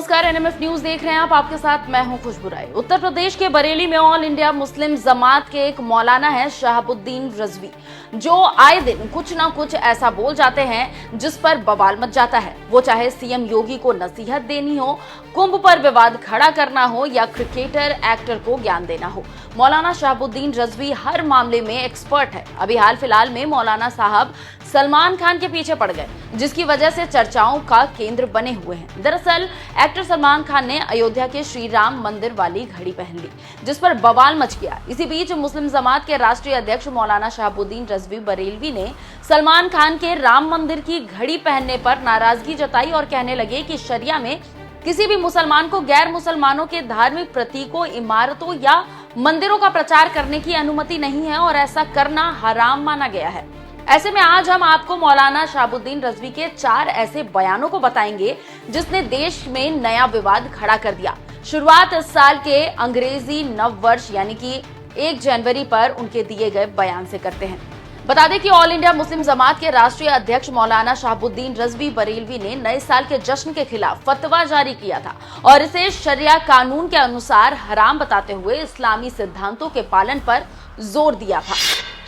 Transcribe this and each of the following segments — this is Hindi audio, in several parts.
नमस्कार, एनएमएफ न्यूज देख रहे हैं आप। आपके साथ मैं हूं खुशबू राय। उत्तर प्रदेश के बरेली में ऑल इंडिया मुस्लिम जमात के एक मौलाना है शहाबुद्दीन रजवी, जो आए दिन कुछ ना कुछ ऐसा बोल जाते हैं जिस पर बवाल मच जाता है। वो चाहे सीएम योगी को नसीहत देनी हो, कुंभ पर विवाद खड़ा करना हो या क्रिकेटर एक्टर को ज्ञान देना हो, मौलाना शहाबुद्दीन रजवी हर मामले में एक्सपर्ट है। अभी हाल फिलहाल में मौलाना साहब सलमान खान के पीछे पड़ गए, जिसकी वजह से चर्चाओं का केंद्र बने हुए हैं। दरअसल एक्टर सलमान खान ने अयोध्या के श्री राम मंदिर वाली घड़ी पहन ली, जिस पर बवाल मच गया। इसी बीच मुस्लिम जमात के राष्ट्रीय अध्यक्ष मौलाना शहाबुद्दीन रजवी बरेलवी ने सलमान खान के राम मंदिर की घड़ी पहनने पर नाराजगी जताई और कहने लगे कि शरिया में किसी भी मुसलमान को गैर मुसलमानों के धार्मिक प्रतीकों, इमारतों या मंदिरों का प्रचार करने की अनुमति नहीं है और ऐसा करना हराम माना गया है। ऐसे में आज हम आपको मौलाना शहाबुद्दीन रजवी के 4 ऐसे बयानों को बताएंगे जिसने देश में नया विवाद खड़ा कर दिया। शुरुआत इस साल के अंग्रेजी नव वर्ष यानी कि 1 जनवरी पर उनके दिए गए बयान से करते हैं। बता दें कि ऑल इंडिया मुस्लिम जमात के राष्ट्रीय अध्यक्ष मौलाना शहाबुद्दीन रजवी बरेलवी ने नए साल के जश्न के खिलाफ फतवा जारी किया था और इसे शरिया कानून के अनुसार हराम बताते हुए इस्लामी सिद्धांतों के पालन पर जोर दिया था।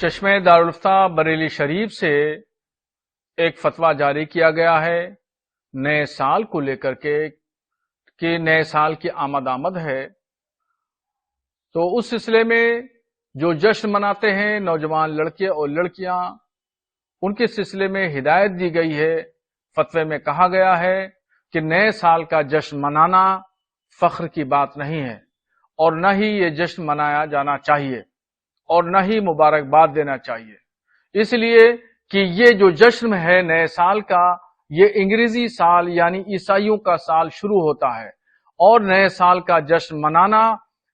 चश्मे दारुल इफ्ता बरेली शरीफ से एक फतवा जारी किया गया है नए साल को लेकर के कि नए साल की आमद है, तो उस सिलसिले में जो जश्न मनाते हैं नौजवान लड़के और लड़कियां, उनके सिलसिले में हिदायत दी गई है। फतवे में कहा गया है कि नए साल का जश्न मनाना फख्र की बात नहीं है और न ही ये जश्न मनाया जाना चाहिए और न ही मुबारकबाद देना चाहिए, इसलिए कि ये जो जश्न है नए साल का, ये अंग्रेजी साल यानी ईसाइयों का साल शुरू होता है और नए साल का जश्न मनाना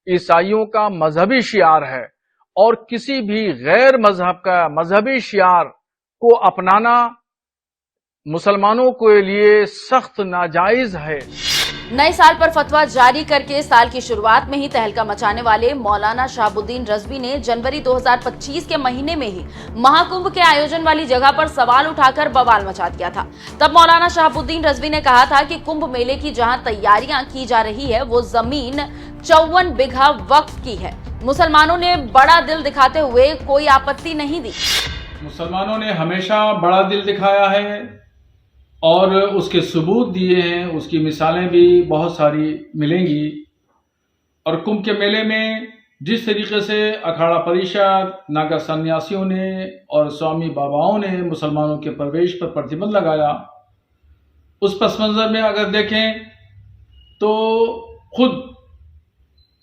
ईसाइयों का मजहबी शियार है और किसी भी गैर मजहब का मजहबी शियार को अपनाना मुसलमानों के लिए सख्त नाजायज है। नए साल पर फतवा जारी करके साल की शुरुआत में ही तहलका मचाने वाले मौलाना शहाबुद्दीन रजवी ने जनवरी 2025 के महीने में ही महाकुंभ के आयोजन वाली जगह पर सवाल उठाकर बवाल मचा दिया था। तब मौलाना शहाबुद्दीन रजवी ने कहा था कि कुंभ मेले की जहां तैयारियां की जा रही है वो जमीन 54 बीघा वक्फ की है। मुसलमानों ने बड़ा दिल दिखाते हुए कोई आपत्ति नहीं दी। मुसलमानों ने हमेशा बड़ा दिल दिखाया है और उसके सबूत दिए हैं, उसकी मिसालें भी बहुत सारी मिलेंगी। और कुंभ के मेले में जिस तरीके से अखाड़ा परिषद, नागा सन्यासियों ने और स्वामी बाबाओं ने मुसलमानों के प्रवेश पर प्रतिबंध लगाया, उस पस मंजर में अगर देखें तो खुद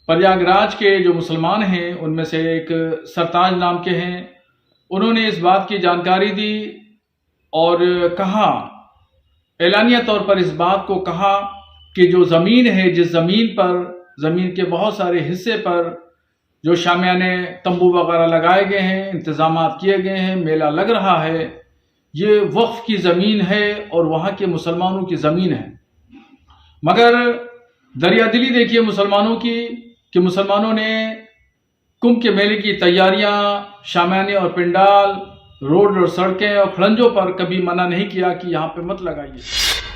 प्रयागराज के जो मुसलमान हैं उनमें से एक सरताज नाम के हैं, उन्होंने इस बात की जानकारी दी और कहा, एलानिया तौर पर इस बात को कहा कि जो ज़मीन है, जिस ज़मीन पर, ज़मीन के बहुत सारे हिस्से पर जो शामियाने तंबू वगैरह लगाए गए हैं, इंतज़ामात किए गए हैं, मेला लग रहा है, ये वक्फ की ज़मीन है और वहाँ के मुसलमानों की ज़मीन है। मगर दरियादिली देखिए मुसलमानों की कि मुसलमानों ने कुंभ के मेले की तैयारियां, शामियाने और पंडाल, रोड और सड़कें और खड़ंजों पर कभी मना नहीं किया कि यहाँ पे मत लगाइए।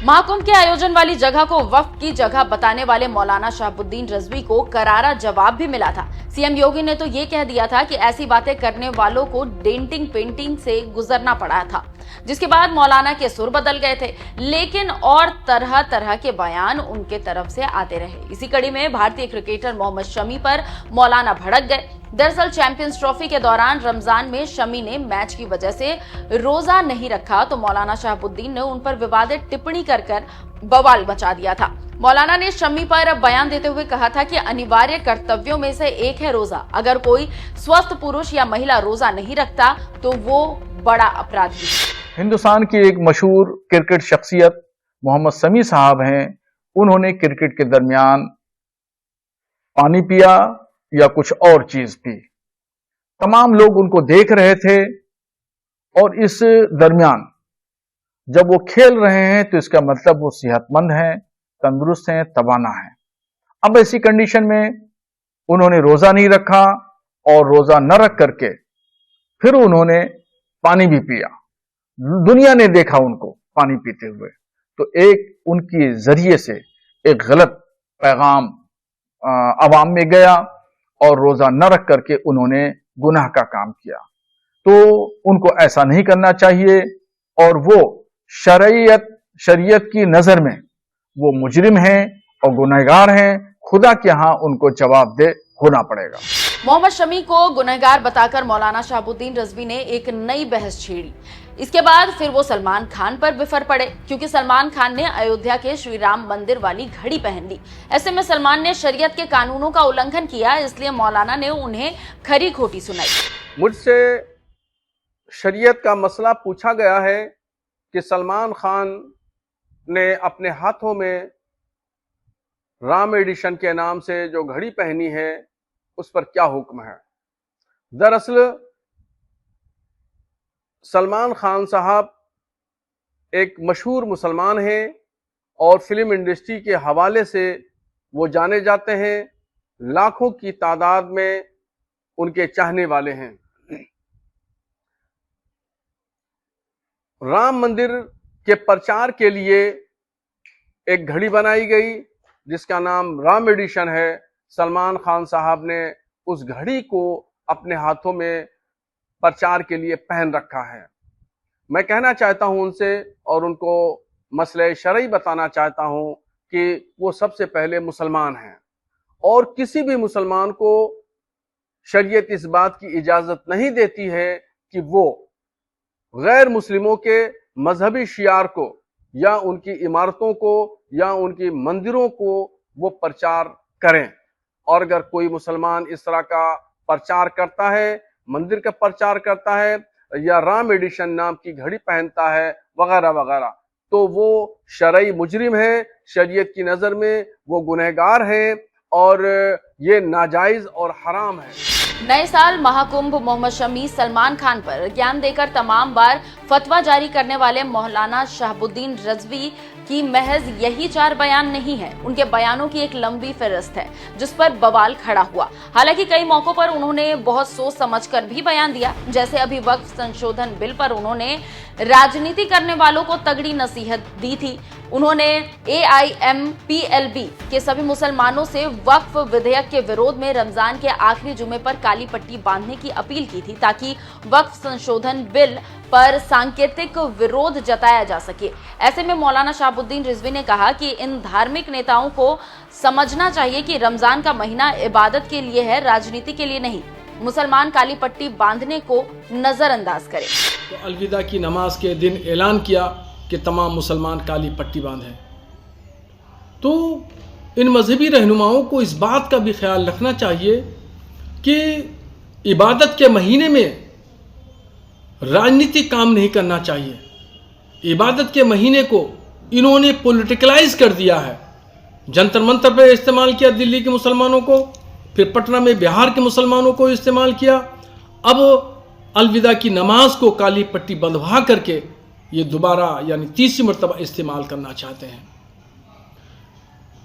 महाकुंभ के आयोजन वाली जगह को वक्फ की जगह बताने वाले मौलाना शहाबुद्दीन रजवी को करारा जवाब भी मिला था। सीएम योगी ने तो ये कह दिया था कि ऐसी बातें करने वालों को डेंटिंग पेंटिंग से गुजरना पड़ा था, जिसके बाद मौलाना के सुर बदल गए थे, लेकिन और तरह तरह के बयान उनके तरफ से आते रहे। इसी कड़ी में भारतीय क्रिकेटर मोहम्मद शमी पर मौलाना भड़क गए। दरअसल चैंपियंस ट्रॉफी के दौरान रमजान में शमी ने मैच की वजह से रोजा नहीं रखा, तो मौलाना शहाबुद्दीन ने उन पर विवादित टिप्पणी कर बवाल मचा दिया था। मौलाना ने शमी पर बयान देते हुए कहा था कि अनिवार्य कर्तव्यों में से एक है रोजा। अगर कोई स्वस्थ पुरुष या महिला रोजा नहीं रखता तो वो बड़ा अपराधी है। हिंदुस्तान की एक मशहूर क्रिकेट शख्सियत मोहम्मद शमी साहब हैं, उन्होंने क्रिकेट के दरमियान पानी पिया या कुछ और चीज पी। तमाम लोग उनको देख रहे थे और इस दरमियान जब वो खेल रहे हैं तो इसका मतलब वो सेहतमंद हैं, तंदुरुस्त हैं, तवाना हैं। अब ऐसी कंडीशन में उन्होंने रोजा नहीं रखा और रोजा न रख करके फिर उन्होंने पानी भी पिया। दुनिया ने देखा उनको पानी पीते हुए, तो एक उनके जरिए से एक गलत पैगाम अवाम में गया और रोजा न रख करके उन्होंने गुनाह का काम किया। तो उनको ऐसा नहीं करना चाहिए और वो शरीयत की नजर में वो मुजरिम हैं और गुनहगार हैं। खुदा के यहां उनको जवाबदेह होना पड़ेगा। मोहम्मद शमी को गुनहगार बताकर मौलाना शहाबुद्दीन रिजवी ने एक नई बहस छेड़ी। इसके बाद फिर वो सलमान खान पर बिफर पड़े, क्योंकि सलमान खान ने अयोध्या के श्री राम मंदिर वाली घड़ी पहन ली। ऐसे में सलमान ने शरीयत के कानूनों का उल्लंघन किया, इसलिए मौलाना ने उन्हें खरी खोटी सुनाई। मुझसे शरीयत का मसला पूछा गया है कि सलमान खान ने अपने हाथों में राम एडिशन के नाम से जो घड़ी पहनी है उस पर क्या हुक्म है। दरअसल सलमान खान साहब एक मशहूर मुसलमान हैं और फिल्म इंडस्ट्री के हवाले से वो जाने जाते हैं। लाखों की तादाद में उनके चाहने वाले हैं। राम मंदिर के प्रचार के लिए एक घड़ी बनाई गई जिसका नाम राम एडिशन है। सलमान खान साहब ने उस घड़ी को अपने हाथों में प्रचार के लिए पहन रखा है। मैं कहना चाहता हूं उनसे और उनको मसले शरई बताना चाहता हूं कि वो सबसे पहले मुसलमान हैं और किसी भी मुसलमान को शरीयत इस बात की इजाजत नहीं देती है कि वो गैर मुस्लिमों के मजहबी शियार को या उनकी इमारतों को या उनकी मंदिरों को वो प्रचार करें। और अगर कोई मुसलमान इस तरह का प्रचार करता है, मंदिर का प्रचार करता है या राम एडिशन नाम की घड़ी पहनता है वगैरह वगैरह, तो वो शरई मुजरिम है। शरीयत की नजर में वो गुनहगार है और ये नाजायज और हराम है। नए साल महाकुंभ मोहम्मद शमी सलमान खान पर ज्ञान देकर तमाम बार फतवा जारी करने वाले मौलाना शहाबुद्दीन रिजवी की महज यही 4 बयान नहीं है, उनके बयानों की एक लंबी फहरिस्त है जिस पर बवाल खड़ा हुआ। हालांकि कई मौकों पर उन्होंने बहुत सोच समझकर भी बयान दिया, जैसे अभी वक्फ संशोधन बिल पर उन्होंने राजनीति करने वालों को तगड़ी नसीहत दी थी। उन्होंने AIMPLB के सभी मुसलमानों से वक्फ विधेयक के विरोध में रमजान के आखिरी जुमे पर काली पट्टी बांधने की अपील की थी, ताकि वक्फ संशोधन बिल पर सांकेतिक विरोध जताया जा सके। ऐसे में मौलाना शहाबुद्दीन रिजवी ने कहा कि इन धार्मिक नेताओं को समझना चाहिए कि रमजान का महीना इबादत के लिए है, राजनीति के लिए नहीं। मुसलमान काली पट्टी बांधने को नजरअंदाज करें। तो अलविदा की नमाज के दिन ऐलान किया कि तमाम मुसलमान काली पट्टी बांधें। तो इन मजहबी रहनुमाओं को इस बात का भी ख्याल रखना चाहिए कि इबादत के महीने में राजनीतिक काम नहीं करना चाहिए। इबादत के महीने को इन्होंने पॉलिटिकलाइज कर दिया है। जंतर मंतर पर इस्तेमाल किया दिल्ली के मुसलमानों को, फिर पटना में बिहार के मुसलमानों को इस्तेमाल किया। अब अलविदा की नमाज को काली पट्टी बंधवा करके ये दोबारा यानी तीसरी मरतबा इस्तेमाल करना चाहते हैं।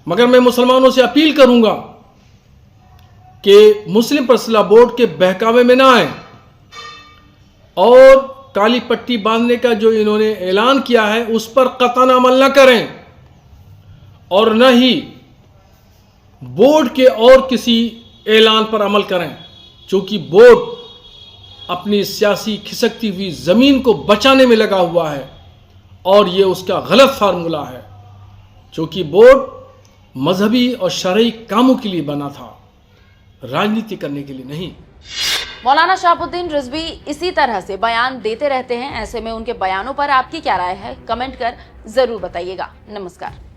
मगर मैं मुसलमानों से अपील करूंगा कि मुस्लिम पर्सनल बोर्ड के बहकावे में ना आए और काली पट्टी बांधने का जो इन्होंने ऐलान किया है उस पर कतई अमल न करें और न ही बोर्ड के और किसी ऐलान पर अमल करें, क्योंकि बोर्ड अपनी सियासी खिसकती हुई ज़मीन को बचाने में लगा हुआ है और ये उसका गलत फार्मूला है, क्योंकि बोर्ड मजहबी और शरई कामों के लिए बना था, राजनीति करने के लिए नहीं। मौलाना शहाबुद्दीन रिजवी इसी तरह से बयान देते रहते हैं। ऐसे में उनके बयानों पर आपकी क्या राय है, कमेंट कर जरूर बताइएगा। नमस्कार।